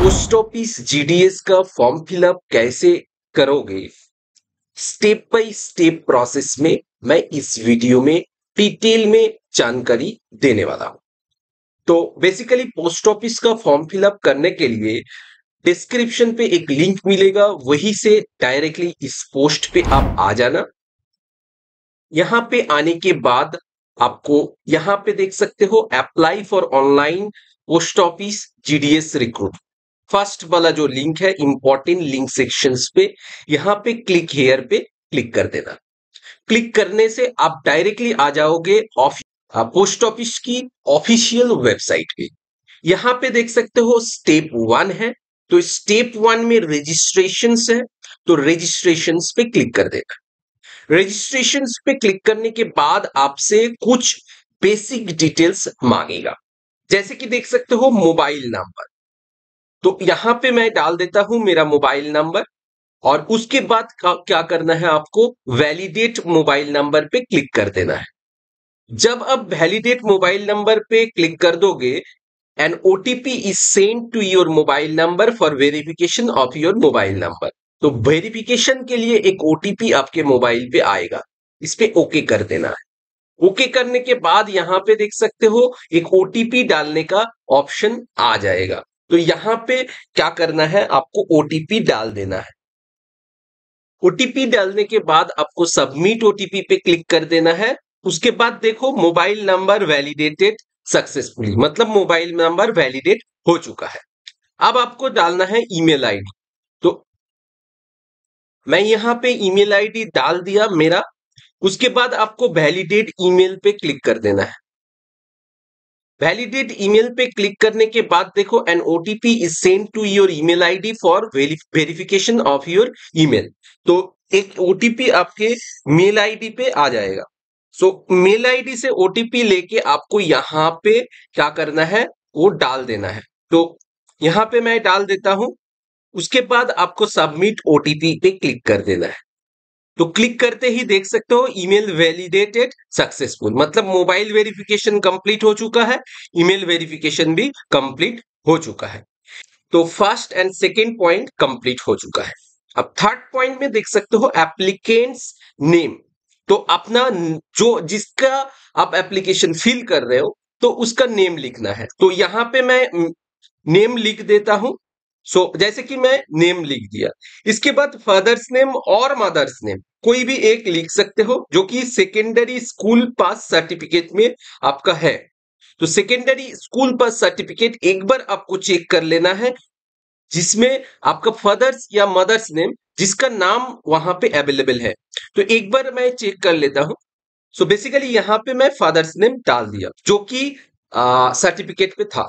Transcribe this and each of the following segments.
Post office GDS का form fill up कैसे करोगे, स्टेप बाय स्टेप प्रोसेस में मैं इस वीडियो में डिटेल में जानकारी देने वाला हूं। तो बेसिकली पोस्ट ऑफिस का फॉर्म फिलअप करने के लिए डिस्क्रिप्शन पे एक लिंक मिलेगा, वहीं से डायरेक्टली इस पोस्ट पे आप आ जाना। यहां पे आने के बाद आपको यहां पे देख सकते हो apply for online post office GDS recruit. First वाला जो लिंक है इंपॉर्टेंट लिंक सेक्शंस पे, यहां पे क्लिक हेयर पे क्लिक कर देना। क्लिक करने से आप डायरेक्टली आ जाओगे पोस्ट ऑफिस की ऑफिशियल वेबसाइट पे। यहां पे देख सकते हो स्टेप 1 है, तो स्टेप 1 में रजिस्ट्रेशन है, तो रजिस्ट्रेशन पे क्लिक कर देना। रजिस्ट्रेशन पे क्लिक करने के बाद आपसे कुछ बेसिक डिटेल्स मांगेगा, जैसे कि देख सकते हो मोबाइल नंबर। तो यहां पे मैं डाल देता हूं मेरा मोबाइल नंबर, और उसके बाद क्या करना है, आपको वैलिडेट मोबाइल नंबर पे क्लिक कर देना है। जब आप वैलिडेट मोबाइल नंबर पे क्लिक कर दोगे, an OTP is send to your mobile number for verification of your mobile number. तो वेरिफिकेशन के लिए एक ओटीपी आपके मोबाइल पे आएगा, इस पे ओके कर देना है। ओके करने के बाद यहां पे देख सकते हो एक ओटीपी डालने का ऑप्शन आ जाएगा। तो यहां पे क्या करना है, आपको ओटीपी डाल देना है। ओटीपी डालने के बाद आपको सबमिट ओटीपी पे क्लिक कर देना है। उसके बाद देखो मोबाइल नंबर वैलिडेटेड सक्सेसफुली, मतलब मोबाइल नंबर वैलिडेट हो चुका है। अब आपको डालना है ईमेल आईडी। तो मैं यहां पे ईमेल आईडी डाल दिया मेरा। उसके बाद आपको वैलिडेट ईमेल पे क्लिक कर देना है। वैलिडेट ईमेल पे क्लिक करने के बाद देखो an OTP is send to your email ID for verification of your email. तो एक ओटीपी आपके मेल आईडी पे आ जाएगा। सो मेल आईडी से ओटीपी लेके आपको यहां पे क्या करना है, वो डाल देना है। तो यहां पे मैं डाल देता हूं। उसके बाद आपको सबमिट ओटीपी पे क्लिक कर देना है। तो क्लिक करते ही देख सकते हो ईमेल वैलिडेटेड सक्सेसफुल, मतलब मोबाइल वेरिफिकेशन कंप्लीट हो चुका है, ईमेल वेरिफिकेशन भी कंप्लीट हो चुका है। तो first and second point complete हो चुका है। अब थर्ड पॉइंट में देख सकते हो एप्लीकेंट्स नेम। तो अपना जो जिसका आप एप्लीकेशन फिल कर रहे हो, तो उसका नेम लिखना है। तो यहां पे मैं नेम लिख देता हूं। जैसे कि मैं नेम लिख दिया। इसके बाद फादर्स नेम और मदर्स नेम कोई भी एक लिख सकते हो, जो कि सेकेंडरी स्कूल पास सर्टिफिकेट में आपका है। तो सेकेंडरी स्कूल पास सर्टिफिकेट एक बार आपको चेक कर लेना है, जिसमें आपका फादर्स या मदर्स नेम जिसका नाम वहां पे अवेलेबल है। तो एक बार मैं चेक कर लेता हूं। बेसिकली यहां पे मैं फादर्स नेम डाल दिया, जो कि सर्टिफिकेट पे था।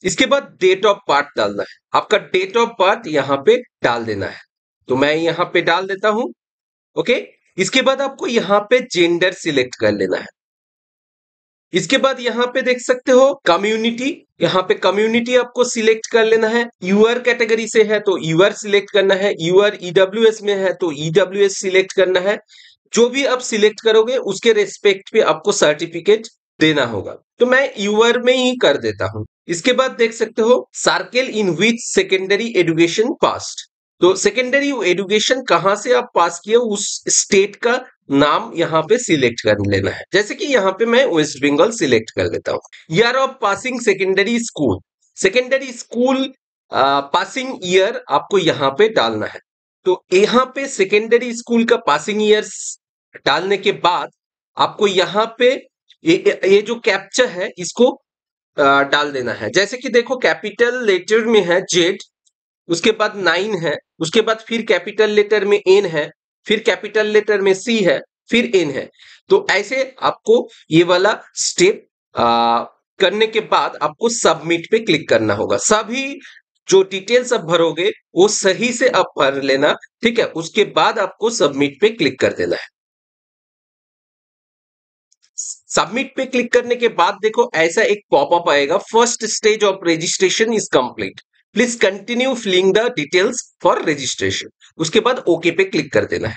इसके बाद डेट ऑफ बर्थ डालना है, आपका डेट ऑफ बर्थ यहां पे डाल देना है। तो मैं यहां पे डाल देता हूं। ओके। इसके बाद आपको यहां पे जेंडर सिलेक्ट कर लेना है। इसके बाद यहां पे देख सकते हो कम्युनिटी, यहां पे कम्युनिटी आपको सिलेक्ट कर लेना है। यूआर कैटेगरी से है तो यूआर सिलेक्ट करना है, यूआर ईडब्ल्यूएस में है तो ईडब्ल्यूएस सिलेक्ट करना है। जो भी आप सिलेक्ट करोगे उसके रेस्पेक्ट पे आपको सर्टिफिकेट देना होगा। तो मैं यूआर में ही कर देता हूं। इसके बाद देख सकते हो सर्किल इन विच सेकेंडरी एजुकेशन पास्ट। तो सेकेंडरी एजुकेशन कहां से आप पास किए, उस स्टेट का नाम यहां पे सिलेक्ट कर लेना है। जैसे कि यहां पे मैं वेस्ट बंगाल सिलेक्ट कर लेता हूं। Year of passing secondary school, secondary school passing year आपको यहां पे डालना है। तो यहां पे सेकेंडरी स्कूल का पासिंग ईयर डालने के बाद आपको यहां पे ये जो कैप्चा है इसको डाल देना है। जैसे कि देखो कैपिटल लेटर में है जेड, उसके बाद 9 है, उसके बाद फिर कैपिटल लेटर में एन है, फिर कैपिटल लेटर में सी है, फिर एन है। तो ऐसे आपको ये वाला स्टेप करने के बाद आपको सबमिट पे क्लिक करना होगा। सभी जो डिटेल्स आप भरोगे वो सही से आप भर लेना, ठीक है। उसके बाद आपको सबमिट पे क्लिक कर देना है। सबमिट पे क्लिक करने के बाद देखो ऐसा एक पॉपअप आएगा, first stage of registration is complete, please continue filling the details for registration. उसके बाद ओके पे क्लिक कर देना है।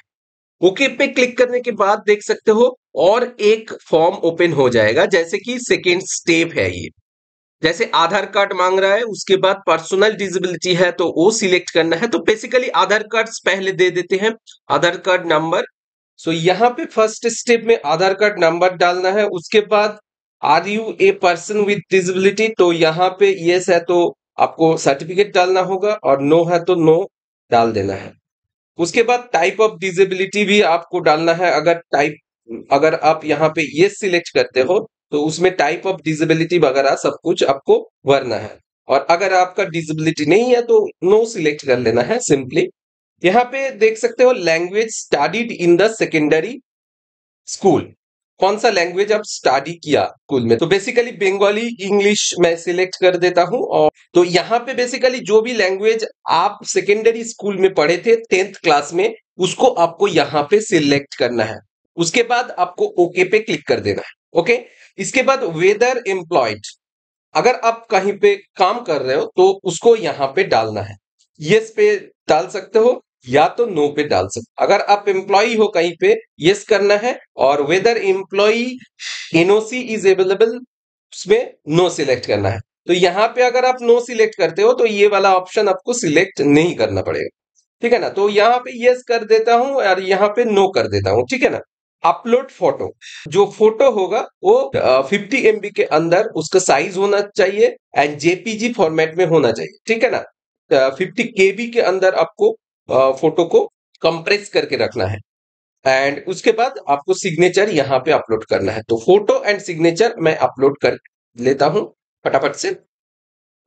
ओके पे क्लिक करने के बाद देख सकते हो और एक फॉर्म ओपन हो जाएगा, जैसे कि सेकेंड स्टेप है ये। जैसे आधार कार्ड मांग रहा है, उसके बाद पर्सनल डिसेबिलिटी है तो वो सिलेक्ट करना है। तो बेसिकली आधार कार्ड पहले दे देते हैं, आधार कार्ड नंबर। सो यहाँ पे फर्स्ट स्टेप में आधार कार्ड नंबर डालना है। उसके बाद are you a person with disability, तो यहाँ पे यस है तो आपको सर्टिफिकेट डालना होगा, और नो है तो नो डाल देना है। उसके बाद टाइप ऑफ डिसेबिलिटी भी आपको डालना है। अगर आप यहाँ पे यस सिलेक्ट करते हो तो उसमें टाइप ऑफ डिसेबिलिटी वगैरह सब कुछ आपको भरना है। और अगर आपका डिसेबिलिटी नहीं है तो नो सिलेक्ट कर लेना है सिंपली। यहाँ पे देख सकते हो language studied in the secondary school, कौन सा लैंग्वेज आप स्टडी किया स्कूल में। तो बेसिकली बंगाली इंग्लिश मैं सिलेक्ट कर देता हूं। और तो यहाँ पे बेसिकली जो भी लैंग्वेज आप सेकेंडरी स्कूल में पढ़े थे 10th क्लास में, उसको आपको यहाँ पे सिलेक्ट करना है। उसके बाद आपको ओके पे क्लिक कर देना है। ओके, इसके बाद वेदर एम्प्लॉयड, अगर आप कहीं पे काम कर रहे हो तो उसको यहाँ पे डालना है। यस पे डाल सकते हो या तो नो पे डाल सकते हो। अगर आप एम्प्लॉय हो कहीं पे, यस करना है। और whether employ NOC is available, उसमें नो सिलेक्ट करना है। तो यहाँ पे अगर आप नो सिलेक्ट करते हो तो ये वाला ऑप्शन आपको सिलेक्ट नहीं करना पड़ेगा, ठीक है ना। तो यहाँ पे यस कर देता हूं और यहाँ पे नो कर देता हूं, ठीक है ना। अपलोड फोटो, जो फोटो होगा वो 50 MB के अंदर उसका साइज होना चाहिए एंड जेपीजी फॉर्मेट में होना चाहिए, ठीक है ना। 50 KB के अंदर आपको फोटो को कंप्रेस करके रखना है। एंड उसके बाद आपको सिग्नेचर यहाँ पे अपलोड करना है। तो फोटो एंड सिग्नेचर मैं अपलोड कर लेता हूं फटाफट से।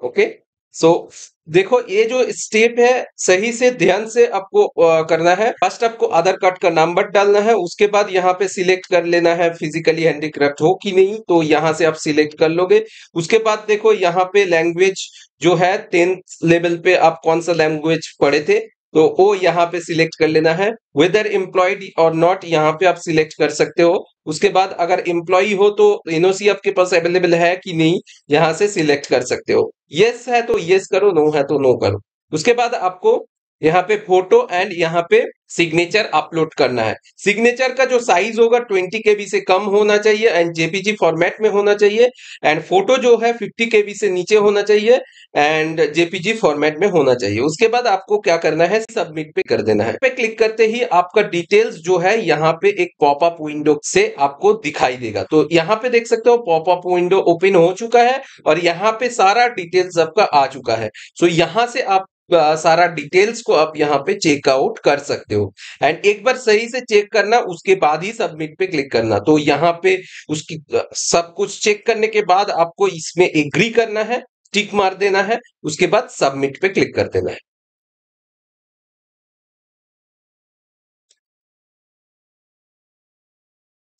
ओके, सो देखो ये जो स्टेप है सही से ध्यान से आपको करना है। फर्स्ट आपको आधार कार्ड का नंबर डालना है। उसके बाद यहाँ पे सिलेक्ट कर लेना है फिजिकली हैंडीक्राफ्ट हो कि नहीं, तो यहाँ से आप सिलेक्ट कर लोगे। उसके बाद देखो यहाँ पे लैंग्वेज जो है 10th लेवल पे आप कौन सा लैंग्वेज पढ़े थे तो वो यहाँ पे सिलेक्ट कर लेना है। वेदर एम्प्लॉयड और नॉट यहाँ पे आप सिलेक्ट कर सकते हो। उसके बाद अगर एम्प्लॉय हो तो एनओसी आपके पास अवेलेबल है कि नहीं, यहाँ से सिलेक्ट कर सकते हो। यस है तो यस करो, नो है तो नो करो। उसके बाद आपको यहाँ पे फोटो एंड यहाँ पे सिग्नेचर अपलोड करना है। सिग्नेचर का जो साइज होगा 20 KB से कम होना चाहिए एंड जेपीजी फॉर्मेट में होना चाहिए। एंड फोटो जो है 50 KB से नीचे होना चाहिए एंड जेपीजी फॉर्मेट में होना चाहिए। उसके बाद आपको क्या करना है, सबमिट पे कर देना है। पे क्लिक करते ही आपका डिटेल्स जो है यहाँ पे एक पॉपअप विंडो से आपको दिखाई देगा। तो यहाँ पे देख सकते हो पॉपअप विंडो ओपन हो चुका है और यहाँ पे सारा डिटेल्स आपका आ चुका है। सो यहाँ से आप सारा डिटेल्स को आप यहाँ पे चेकआउट कर सकते हो। एंड एक बार सही से चेक करना, उसके बाद ही सबमिट पे क्लिक करना। तो यहाँ पे उसकी सब कुछ चेक करने के बाद आपको इसमें एग्री करना है, टिक मार देना है। उसके बाद सबमिट पे क्लिक कर देना है।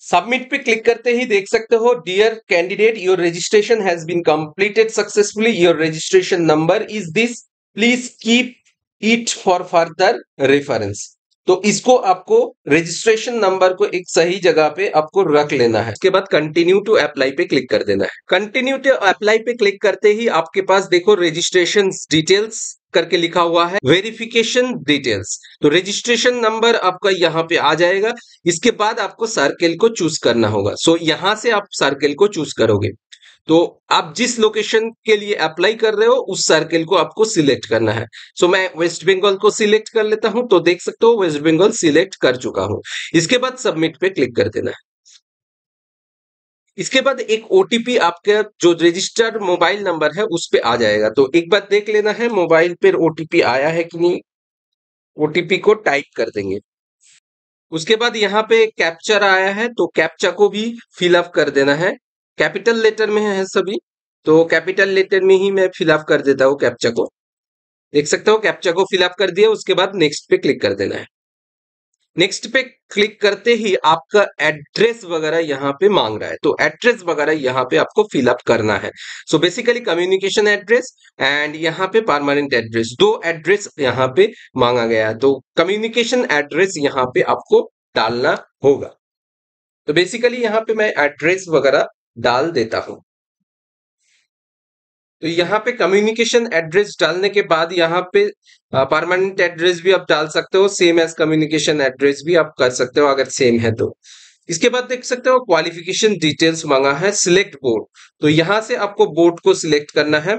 सबमिट पे क्लिक करते ही देख सकते हो dear candidate your registration has been completed successfully, your registration number is this, please keep it for further reference. तो इसको आपको रजिस्ट्रेशन नंबर को एक सही जगह पे आपको रख लेना है। उसके बाद कंटिन्यू टू अप्लाई पे क्लिक कर देना है। कंटिन्यू टू अप्लाई पे क्लिक करते ही आपके पास देखो रजिस्ट्रेशन डिटेल्स करके लिखा हुआ है, वेरिफिकेशन डिटेल्स। तो रजिस्ट्रेशन नंबर आपका यहाँ पे आ जाएगा। इसके बाद आपको सर्किल को चूज करना होगा। सो यहां से आप सर्किल को चूज करोगे। तो आप जिस लोकेशन के लिए अप्लाई कर रहे हो उस सर्किल को आपको सिलेक्ट करना है। सो मैं वेस्ट बंगाल को सिलेक्ट कर लेता हूं। तो देख सकते हो वेस्ट बंगाल सिलेक्ट कर चुका हूं। इसके बाद सबमिट पे क्लिक कर देना है। इसके बाद एक ओटीपी आपका जो रजिस्टर्ड मोबाइल नंबर है उस पे आ जाएगा। तो एक बार देख लेना है मोबाइल पे ओटीपी आया है कि नहीं। ओटीपी को टाइप कर देंगे। उसके बाद यहाँ पे कैप्चर आया है तो कैप्चा को भी फिलअप कर देना है। कैपिटल लेटर में है सभी, तो कैपिटल लेटर में ही मैं फिलअप कर देता हूँ कैप्चा को। देख सकते हो कैप्चा को फिलअप कर दिया। उसके बाद नेक्स्ट पे क्लिक कर देना है। नेक्स्ट पे क्लिक करते ही आपका एड्रेस वगैरह यहाँ पे मांग रहा है, तो एड्रेस वगैरह यहाँ पे आपको फिलअप करना है। So basically communication address and यहाँ पे परमानेंट एड्रेस, दो एड्रेस यहाँ पे मांगा गया है। तो कम्युनिकेशन एड्रेस यहाँ पे आपको डालना होगा। तो बेसिकली यहाँ पे मैं एड्रेस वगैरह डाल देता हूँ। तो यहाँ पे कम्युनिकेशन एड्रेस डालने के बाद यहाँ पे परमानेंट एड्रेस भी आप डाल सकते हो, सेम एज कम्युनिकेशन एड्रेस भी आप कर सकते हो अगर सेम है तो। इसके बाद देख सकते हो क्वालिफिकेशन डिटेल्स मांगा है, सिलेक्ट बोर्ड। तो यहां से आपको बोर्ड को सिलेक्ट करना है,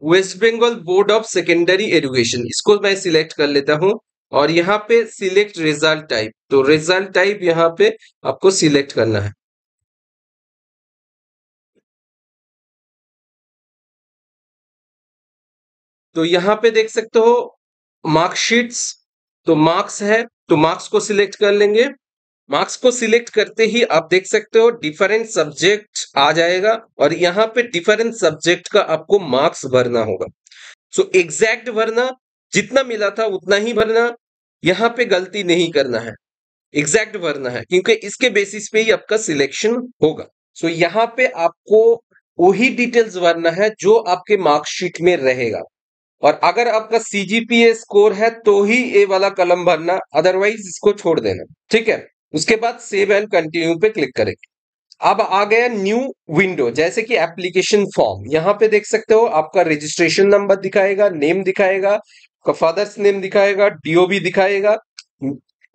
West Bengal board of secondary education, इसको मैं सिलेक्ट कर लेता हूं। और यहाँ पे सिलेक्ट रिजल्ट टाइप, तो रिजल्ट टाइप यहाँ पे आपको सिलेक्ट करना है। तो यहाँ पे देख सकते हो मार्कशीट्स, तो मार्क्स है, तो मार्क्स को सिलेक्ट कर लेंगे। मार्क्स को सिलेक्ट करते ही आप देख सकते हो डिफरेंट सब्जेक्ट आ जाएगा, और यहाँ पे डिफरेंट सब्जेक्ट का आपको मार्क्स भरना होगा। सो एग्जैक्ट भरना, जितना मिला था उतना ही भरना, यहाँ पे गलती नहीं करना है, एग्जैक्ट भरना है, क्योंकि इसके बेसिस पे ही आपका सिलेक्शन होगा। सो यहाँ पे आपको वही डिटेल्स भरना है जो आपके मार्कशीट में रहेगा, और अगर आपका सीजीपीए स्कोर है तो ही ए वाला कलम भरना, अदरवाइज इसको छोड़ देना, ठीक है। उसके बाद सेव एंड कंटिन्यू पे क्लिक करेंगे। अब आ गया न्यू विंडो, जैसे कि एप्लीकेशन फॉर्म। यहाँ पे देख सकते हो आपका रजिस्ट्रेशन नंबर दिखाएगा, नेम दिखाएगा, फादर्स नेम दिखाएगा, डीओबी दिखाएगा,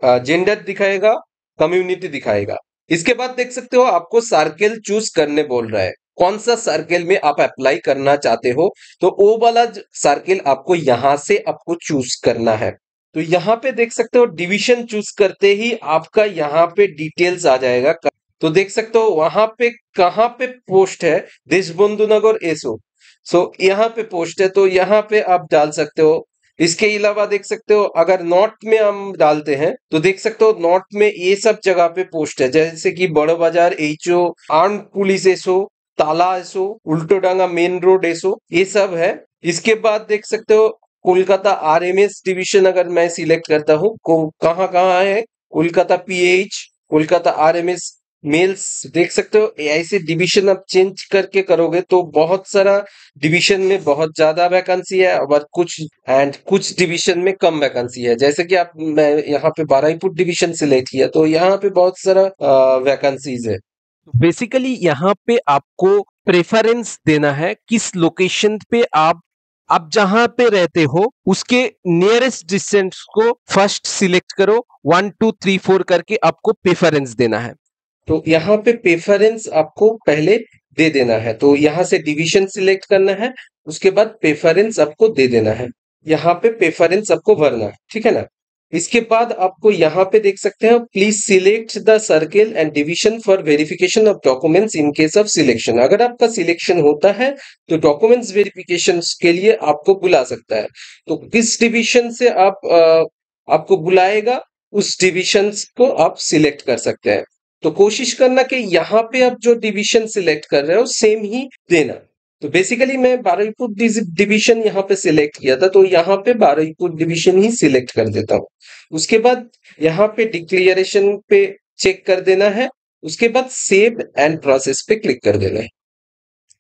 जेंडर दिखाएगा, कम्युनिटी दिखाएगा। इसके बाद देख सकते हो आपको सर्किल चूज करने बोल रहा है, कौन सा सर्किल में आप अप्लाई करना चाहते हो। तो ओ वाला सर्किल आपको यहां से आपको चूज करना है। तो यहाँ पे देख सकते हो डिवीजन चूज करते ही आपका यहाँ पे डिटेल्स आ जाएगा। तो देख सकते हो वहां पे कहाँ पे पोस्ट है, देशबंधु नगर एसओ। सो यहाँ पे पोस्ट है, तो यहाँ पे आप डाल सकते हो। इसके अलावा देख सकते हो अगर नॉर्थ में हम डालते हैं तो देख सकते हो नॉर्थ में ये सब जगह पे पोस्ट है, जैसे कि बड़ो बाजार एचओ, आर्म पुलिस एसओ, ताला एसओ, उल्टोडांगा मेन रोड एसओ, ये सब है। इसके बाद देख सकते हो कोलकाता आरएमएस डिवीजन अगर मैं सिलेक्ट करता हूँ, कहाँ कहाँ है, Kolkata PH, Kolkata RMS mails, देख सकते हो ऐसे डिवीजन आप चेंज करके करोगे तो बहुत सारा डिवीजन में बहुत ज्यादा वैकेंसी है, और कुछ डिवीजन में कम वैकेंसी है। जैसे कि आप, मैं यहाँ पे बारुइपुर डिवीजन सिलेक्ट किया तो यहाँ पे बहुत सारा वैकेंसीज है। बेसिकली यहाँ पे आपको प्रेफरेंस देना है किस लोकेशन पे आप जहां पे रहते हो उसके नियरेस्ट डिस्टेंस को फर्स्ट सिलेक्ट करो, 1 2 3 4 करके आपको प्रेफरेंस देना है। तो यहाँ पे प्रेफरेंस आपको पहले दे देना है, तो यहाँ से डिवीजन सिलेक्ट करना है, उसके बाद प्रेफरेंस आपको दे देना है, यहाँ पे प्रेफरेंस आपको भरना है, ठीक है ना। इसके बाद आपको यहाँ पे देख सकते हैं please select the circle and division for verification of documents in case of selection. अगर आपका सिलेक्शन होता है तो डॉक्यूमेंट्स वेरिफिकेशन के लिए आपको बुला सकता है। तो किस डिवीजन से आपको बुलाएगा उस डिवीजन को आप सिलेक्ट कर सकते हैं। तो कोशिश करना कि यहाँ पे आप जो डिवीजन सिलेक्ट कर रहे हो सेम ही देना। तो बेसिकली मैं बारुइपुर डिवीजन यहाँ पे सिलेक्ट किया था, तो यहाँ पे बारुइपुर डिवीजन ही सिलेक्ट कर देता हूँ। उसके बाद यहाँ पे डिक्लेरेशन पे चेक कर देना है, उसके बाद सेव एंड प्रोसेस पे क्लिक कर देना है।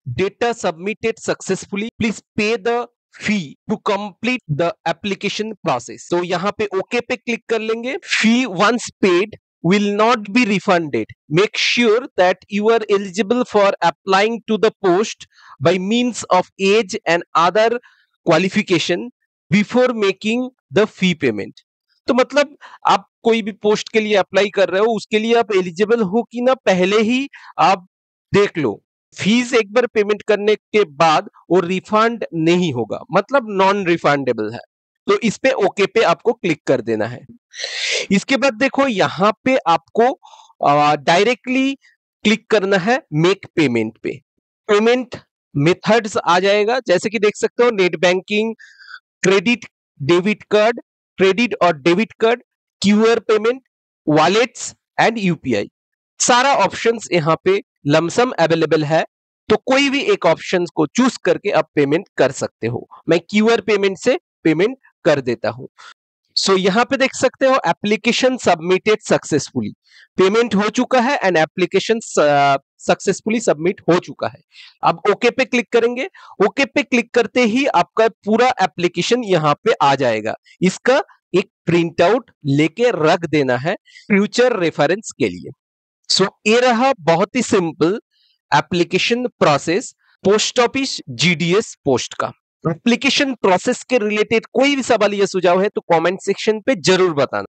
Data submitted successfully, please pay the fee to complete the application process। तो यहाँ पे ओके पे क्लिक कर लेंगे। फी once paid will not be refunded, make sure that you are eligible for applying to the post by means of age and other qualification before making the fee payment। तो मतलब आप कोई भी post के लिए apply कर रहे हो उसके लिए आप एलिजिबल हो कि ना पहले ही आप देख लो। फीस एक बार पेमेंट करने के बाद वो रिफंड नहीं होगा, मतलब नॉन रिफंडेबल है। तो इस पे ओके पे आपको क्लिक कर देना है। इसके बाद देखो यहाँ पे आपको डायरेक्टली क्लिक करना है मेक पेमेंट पे। पेमेंट मेथड्स आ जाएगा, जैसे कि देख सकते हो net banking, credit debit card, credit और debit card, QR payment, wallets and UPI. सारा ऑप्शंस यहाँ पे लमसम अवेलेबल है, तो कोई भी एक ऑप्शन को चूज करके आप पेमेंट कर सकते हो। मैं क्यूआर पेमेंट से पेमेंट कर देता हूं। सो यहाँ पे देख सकते हो एप्लीकेशन सबमिटेड सक्सेसफुली, पेमेंट हो चुका है एंड एप्लीकेशन सक्सेसफुली सबमिट हो चुका है। अब ओके पे क्लिक करेंगे। ओके पे क्लिक करते ही आपका पूरा एप्लीकेशन यहाँ पे आ जाएगा। इसका एक प्रिंट आउट लेके रख देना है फ्यूचर रेफरेंस के लिए। सो ये रहा बहुत ही simple application process post office GDS post का। एप्लीकेशन प्रोसेस के रिलेटेड कोई भी सवाल या सुझाव है तो कमेंट सेक्शन पे जरूर बताना।